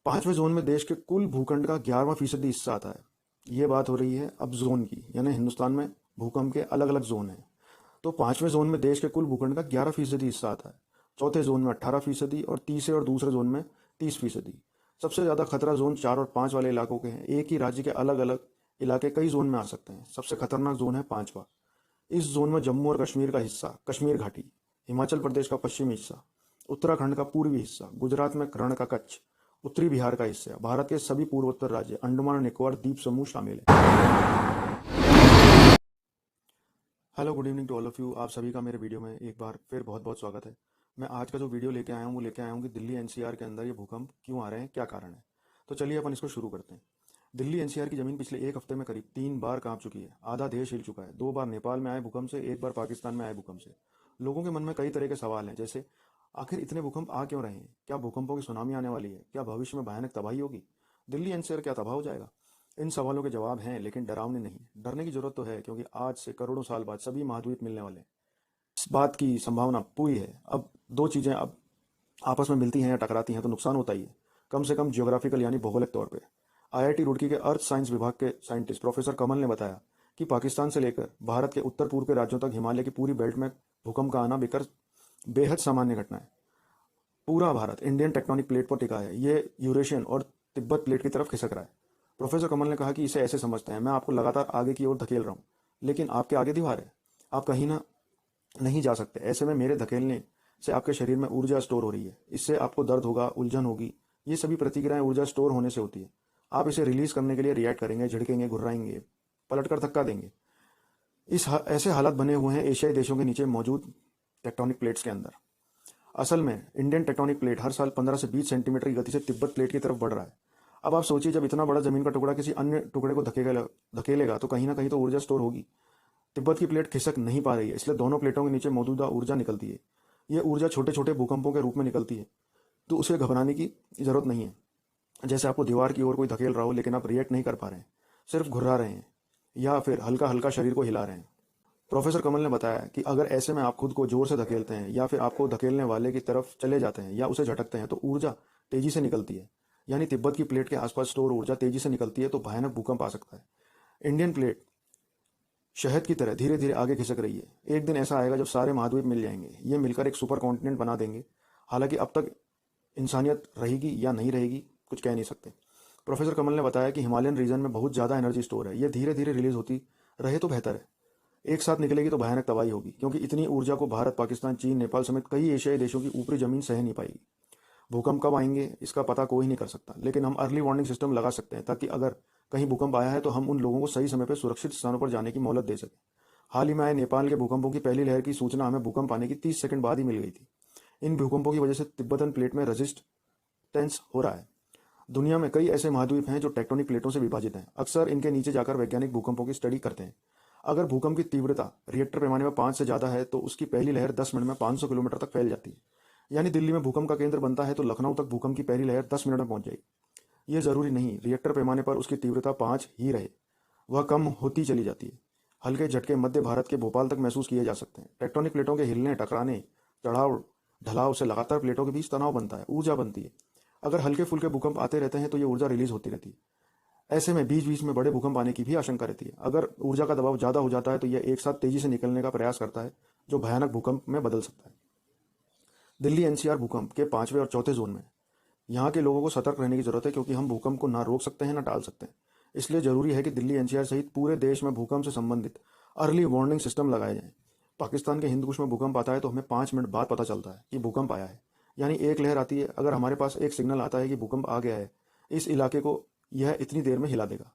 पांचवें जोन में देश के कुल भूखंड का 11% हिस्सा आता है। ये बात हो रही है अब जोन की, यानी हिंदुस्तान में भूकंप के अलग अलग जोन हैं। तो पांचवें जोन में देश के कुल भूखंड का 11% हिस्सा आता है। चौथे जोन में 18% और तीसरे और दूसरे जोन में 30%। सबसे ज़्यादा खतरा जोन 4 और 5 वाले इलाकों के हैं। एक ही राज्य के अलग अलग इलाके कई जोन में आ सकते हैं। सबसे खतरनाक जोन है पांचवा। इस जोन में जम्मू और कश्मीर का हिस्सा, कश्मीर घाटी, हिमाचल प्रदेश का पश्चिमी हिस्सा, उत्तराखंड का पूर्वी हिस्सा, गुजरात में रण का कच्छ, उत्तरी बिहार का हिस्सा, भारत के सभी पूर्वोत्तर राज्य, अंडमान और निकोबार द्वीप समूह शामिल है। Hello, good evening to all of you. आप सभी का मेरे वीडियो में एक बार फिर बहुत बहुत स्वागत है। मैं आज का जो वीडियो लेके आया हूँ वो लेके आया हूँ कि दिल्ली एनसीआर के अंदर ये भूकंप क्यों आ रहे हैं, क्या कारण है। तो चलिए अपन इसको शुरू करते हैं। दिल्ली एनसीआर की जमीन पिछले एक हफ्ते में करीब 3 बार कांप चुकी है। आधा देश हिल चुका है। 2 बार नेपाल में आए भूकंप से, 1 बार पाकिस्तान में आए भूकंप से। लोगों के मन में कई तरह के सवाल हैं, जैसे आखिर इतने भूकंप आ क्यों रहे हैं? क्या भूकंपों की सुनामी आने वाली है? क्या भविष्य में भयानक तबाही होगी? दिल्ली एनसीआर क्या तबाह हो जाएगा? इन सवालों के जवाब हैं, लेकिन डरावने नहीं। डरने की जरूरत तो है, क्योंकि आज से करोड़ों साल बाद सभी महाद्वीप मिलने वाले हैं। इस बात की संभावना पूरी है। अब दो चीजें अब आपस में मिलती हैं या टकराती हैं तो नुकसान होता ही है, कम से कम जियोग्राफिकल यानी भौगोलिक तौर पे। आईआईटी रुड़की के अर्थ साइंस विभाग के साइंटिस्ट प्रोफेसर कमल ने बताया कि पाकिस्तान से लेकर भारत के उत्तर पूर्व के राज्यों तक हिमालय की पूरी बेल्ट में भूकंप का आना बेहद सामान्य घटना है। पूरा भारत इंडियन टेक्टोनिक प्लेट पर टिका है। ये यूरेशियन और तिब्बत प्लेट की तरफ खिसक रहा है। प्रोफेसर कमल ने कहा कि इसे ऐसे समझते हैं, मैं आपको लगातार आगे की ओर धकेल रहा हूँ, लेकिन आपके आगे दीवार है। आप कहीं ना नहीं जा सकते। ऐसे में मेरे धकेलने से आपके शरीर में ऊर्जा स्टोर हो रही है। इससे आपको दर्द होगा, उलझन होगी। ये सभी प्रतिक्रियाएं ऊर्जा स्टोर होने से होती है। आप इसे रिलीज करने के लिए रिएक्ट करेंगे, झिड़केंगे, घुर्राएंगे, पलटकर धक्का देंगे। ऐसे हालात बने हुए हैं एशियाई देशों के नीचे मौजूद टेक्टोनिक प्लेट्स के अंदर। असल में इंडियन टेक्टोनिक प्लेट हर साल 15 से 20 सेंटीमीटर की गति से तिब्बत प्लेट की तरफ बढ़ रहा है। अब आप सोचिए, जब इतना बड़ा जमीन का टुकड़ा किसी अन्य टुकड़े को धकेलेगा तो कहीं ना कहीं तो ऊर्जा स्टोर होगी। तिब्बत की प्लेट खिसक नहीं पा रही है, इसलिए दोनों प्लेटों के नीचे मौजूदा ऊर्जा निकलती है। यह ऊर्जा छोटे छोटे भूकंपों के रूप में निकलती है। तो उसे घबराने की जरूरत नहीं है। जैसे आपको दीवार की ओर कोई धकेल रहा हो, लेकिन आप रिएक्ट नहीं कर पा रहे हैं, सिर्फ घुर्रा रहे हैं या फिर हल्का हल्का शरीर को हिला रहे हैं। प्रोफेसर कमल ने बताया कि अगर ऐसे में आप खुद को जोर से धकेलते हैं या फिर आपको धकेलने वाले की तरफ चले जाते हैं या उसे झटकते हैं तो ऊर्जा तेजी से निकलती है। यानी तिब्बत की प्लेट के आसपास स्टोर ऊर्जा तेजी से निकलती है, तो भयानक भूकंप आ सकता है। इंडियन प्लेट शहद की तरह धीरे धीरे आगे खिसक रही है। एक दिन ऐसा आएगा जब सारे महाद्वीप मिल जाएंगे। ये मिलकर एक सुपर कॉन्टिनेंट बना देंगे। हालांकि अब तक इंसानियत रहेगी या नहीं रहेगी कुछ कह नहीं सकते। प्रोफेसर कमल ने बताया कि हिमालयन रीजन में बहुत ज़्यादा एनर्जी स्टोर है। ये धीरे धीरे रिलीज होती रहे तो बेहतर है। एक साथ निकलेगी तो भयानक तबाही होगी, क्योंकि इतनी ऊर्जा को भारत, पाकिस्तान, चीन, नेपाल समेत कई एशियाई देशों की ऊपरी जमीन सह नहीं पाएगी। भूकंप कब आएंगे इसका पता कोई नहीं कर सकता, लेकिन हम अर्ली वार्निंग सिस्टम लगा सकते हैं, ताकि अगर कहीं भूकंप आया है तो हम उन लोगों को सही समय पर सुरक्षित स्थानों पर जाने की मोहलत दे सकें। हाल ही में आए नेपाल के भूकंपों की पहली लहर की सूचना हमें भूकंप आने की 30 सेकंड बाद ही मिल गई थी। इन भूकंपों की वजह से तिब्बतन प्लेट में रेजिस्टेंस हो रहा है। दुनिया में कई ऐसे महाद्वीप हैं जो टेक्टोनिक प्लेटों से विभाजित हैं। अक्सर इनके नीचे जाकर वैज्ञानिक भूकंपों की स्टडी करते हैं। अगर भूकंप की तीव्रता रिएक्टर पैमाने में 5 से ज़्यादा है तो उसकी पहली लहर 10 मिनट में 500 किलोमीटर तक फैल जाती है। यानी दिल्ली में भूकंप का केंद्र बनता है तो लखनऊ तक भूकंप की पहली लहर 10 मिनट में पहुंच जाएगी। यह जरूरी नहीं रिएक्टर पैमाने पर उसकी तीव्रता 5 ही रहे, वह कम होती चली जाती है। हल्के झटके मध्य भारत के भोपाल तक महसूस किए जा सकते हैं। टेक्टोनिक प्लेटों के हिलने, टकराने, चढ़ाव ढलाव से लगातार प्लेटों के बीच तनाव बनता है, ऊर्जा बनती है। अगर हल्के फुल्के भूकंप आते रहते हैं तो ये ऊर्जा रिलीज होती रहती है। ऐसे में बीच बीच में बड़े भूकंप आने की भी आशंका रहती है। अगर ऊर्जा का दबाव ज़्यादा हो जाता है तो यह एक साथ तेजी से निकलने का प्रयास करता है, जो भयानक भूकंप में बदल सकता है। दिल्ली एनसीआर भूकंप के पांचवें और चौथे जोन में यहाँ के लोगों को सतर्क रहने की जरूरत है, क्योंकि हम भूकंप को ना रोक सकते हैं ना टाल सकते हैं। इसलिए जरूरी है कि दिल्ली एनसीआर सहित पूरे देश में भूकंप से संबंधित अर्ली वार्निंग सिस्टम लगाए जाएं। पाकिस्तान के हिंदुकुश में भूकंप आता है तो हमें 5 मिनट बाद पता चलता है कि भूकंप आया है। यानी एक लहर आती है, अगर हमारे पास एक सिग्नल आता है कि भूकंप आ गया है, इस इलाके को यह इतनी देर में हिला देगा,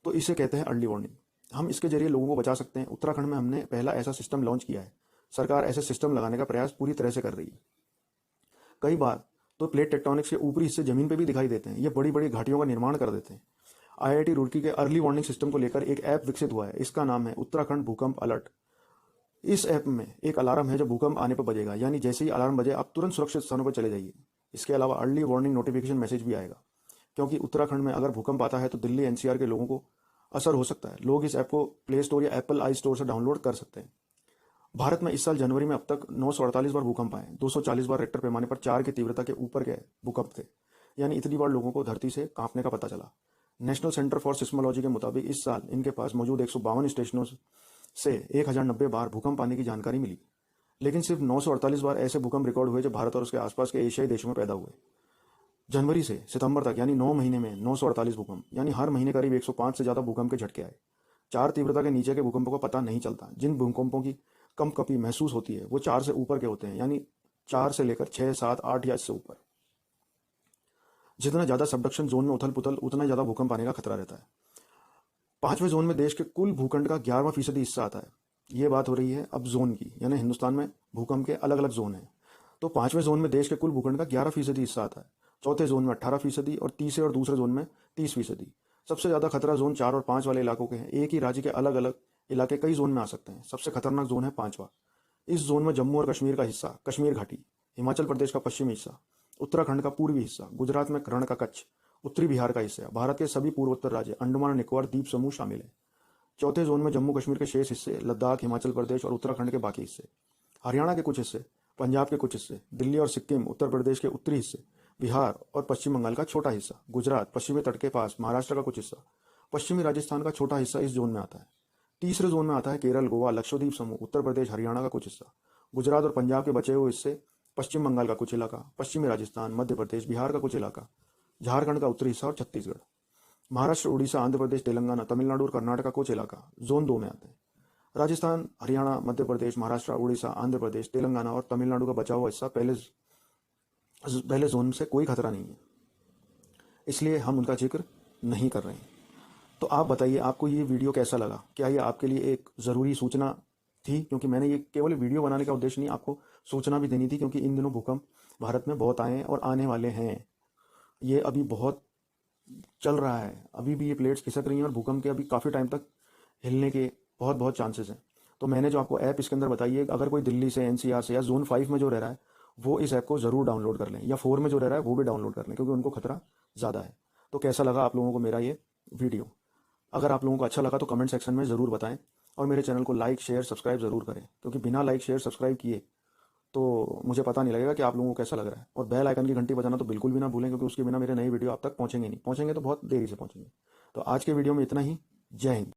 तो इसे कहते हैं अर्ली वार्निंग। हम इसके जरिए लोगों को बचा सकते हैं। उत्तराखंड में हमने पहला ऐसा सिस्टम लॉन्च किया है। सरकार ऐसे सिस्टम लगाने का प्रयास पूरी तरह से कर रही है। कई बार तो प्लेट टेक्टोनिक्स के ऊपरी हिस्से जमीन पर भी दिखाई देते हैं। ये बड़ी बड़ी घाटियों का निर्माण कर देते हैं। आईआईटी रुड़की के अर्ली वार्निंग सिस्टम को लेकर एक ऐप विकसित हुआ है। इसका नाम है उत्तराखंड भूकंप अलर्ट। इस ऐप में एक अलार्म है जो भूकंप आने पर बजेगा। यानी जैसे ही अलार्म बजे आप तुरंत सुरक्षित स्थानों पर चले जाइए। इसके अलावा अर्ली वार्निंग नोटिफिकेशन मैसेज भी आएगा, क्योंकि उत्तराखंड में अगर भूकंप आता है तो दिल्ली एनसीआर के लोगों को असर हो सकता है। लोग इस ऐप को प्ले स्टोर या एप्पल आई स्टोर से डाउनलोड कर सकते हैं। भारत में इस साल जनवरी में अब तक 948 बार भूकंप आए। 240 बार रिक्टर पैमाने पर 4 की तीव्रता के ऊपर के भूकंप थे। यानी इतनी बार लोगों को धरती से कांपने का पता चला। नेशनल सेंटर फॉर सिस्मोलॉजी के मुताबिक इस साल इनके पास मौजूद 152 स्टेशनों से 1090 बार भूकंप आने की जानकारी मिली, लेकिन सिर्फ 948 बार ऐसे भूकंप रिकॉर्ड हुए जो भारत और उसके आसपास के एशियाई देशों में पैदा हुए। जनवरी से सितंबर तक यानी 9 महीने में 948 भूकंप, यानी हर महीने करीब 105 से ज़्यादा भूकंप के झटके आए। 4 तीव्रता के नीचे के भूकंपों का पता नहीं चलता। जिन भूकंपों की कम कपी महसूस होती है वो 4 से ऊपर के होते हैं, यानी 4 से लेकर 6, 7, 8 या इससे ऊपर। जितना ज़्यादा सबडक्शन जोन में उथल पुथल उतना ज़्यादा भूकंप आने का खतरा रहता है। 5वें जोन में देश के कुल भूखंड का 11% हिस्सा आता है। ये बात हो रही है अब जोन की, यानी हिंदुस्तान में भूकंप के अलग अलग जोन हैं। तो 5वें जोन में देश के कुल भूखंड का 11% हिस्सा आता है, चौथे जोन में 18% और तीसरे और दूसरे जोन में 30%। सबसे ज़्यादा खतरा जोन 4 और 5 वाले इलाकों के हैं। एक ही राज्य के अलग अलग इलाके कई जोन में आ सकते हैं। सबसे खतरनाक जोन है 5वां। इस जोन में जम्मू और कश्मीर का हिस्सा, कश्मीर घाटी, हिमाचल प्रदेश का पश्चिमी हिस्सा, उत्तराखंड का पूर्वी हिस्सा, गुजरात में रण का कच्छ, उत्तरी बिहार का हिस्सा, भारत के सभी पूर्वोत्तर राज्य, अंडमान और निकोबार द्वीप समूह शामिल है। चौथे जोन में जम्मू कश्मीर के शेष हिस्से, लद्दाख, हिमाचल प्रदेश और उत्तराखंड के बाकी हिस्से, हरियाणा के कुछ हिस्से, पंजाब के कुछ हिस्से, दिल्ली और सिक्किम, उत्तर प्रदेश के उत्तरी हिस्से, बिहार और पश्चिम बंगाल का छोटा हिस्सा, गुजरात, पश्चिमी तट के पास महाराष्ट्र का कुछ हिस्सा, पश्चिमी राजस्थान का छोटा हिस्सा इस जोन में आता है। तीसरे जोन में आता है केरल, गोवा, लक्षद्वीप समूह, उत्तर प्रदेश, हरियाणा का कुछ हिस्सा, गुजरात और पंजाब के बचे हुए हिस्से, पश्चिम बंगाल का कुछ इलाका, पश्चिमी राजस्थान, मध्य प्रदेश, बिहार का कुछ इलाका, झारखंड का उत्तरी हिस्सा और छत्तीसगढ़। महाराष्ट्र, उड़ीसा, आंध्र प्रदेश, तेलंगाना, तमिलनाडु और कर्नाटक का कुछ इलाका जोन 2 में आते हैं। राजस्थान, हरियाणा, मध्य प्रदेश, महाराष्ट्र, उड़ीसा, आंध्र प्रदेश, तेलंगाना और तमिलनाडु का बचा हुआ हिस्सा पहले जोन से कोई खतरा नहीं है, इसलिए हम उनका जिक्र नहीं कर रहे हैं। तो आप बताइए, आपको ये वीडियो कैसा लगा? क्या ये आपके लिए एक ज़रूरी सूचना थी? क्योंकि मैंने ये केवल वीडियो बनाने का उद्देश्य नहीं, आपको सूचना भी देनी थी, क्योंकि इन दिनों भूकंप भारत में बहुत आए हैं और आने वाले हैं। ये अभी बहुत चल रहा है, अभी भी ये प्लेट्स खिसक रही हैं और भूकंप के अभी काफ़ी टाइम तक हिलने के बहुत बहुत चांसेस हैं। तो मैंने जो आपको ऐप इसके अंदर बताई है, अगर कोई दिल्ली से, एनसीआर से या जोन 5 में जो रह रहा है वो इस ऐप को ज़रूर डाउनलोड कर लें, या 4 में जो रह रहा है वो भी डाउनलोड कर लें, क्योंकि उनको खतरा ज़्यादा है। तो कैसा लगा आप लोगों को मेरा ये वीडियो? अगर आप लोगों को अच्छा लगा तो कमेंट सेक्शन में ज़रूर बताएं, और मेरे चैनल को लाइक, शेयर, सब्सक्राइब ज़रूर करें, क्योंकि बिना लाइक, शेयर, सब्सक्राइब किए तो मुझे पता नहीं लगेगा कि आप लोगों को कैसा लग रहा है। और बेल आइकन की घंटी बजाना तो बिल्कुल भी ना भूलें, क्योंकि उसके बिना मेरे नए वीडियो आप तक पहुंचेंगे नहीं, पहुंचेंगे तो बहुत देरी से पहुंचेंगे। तो आज के वीडियो में इतना ही। जय हिंद।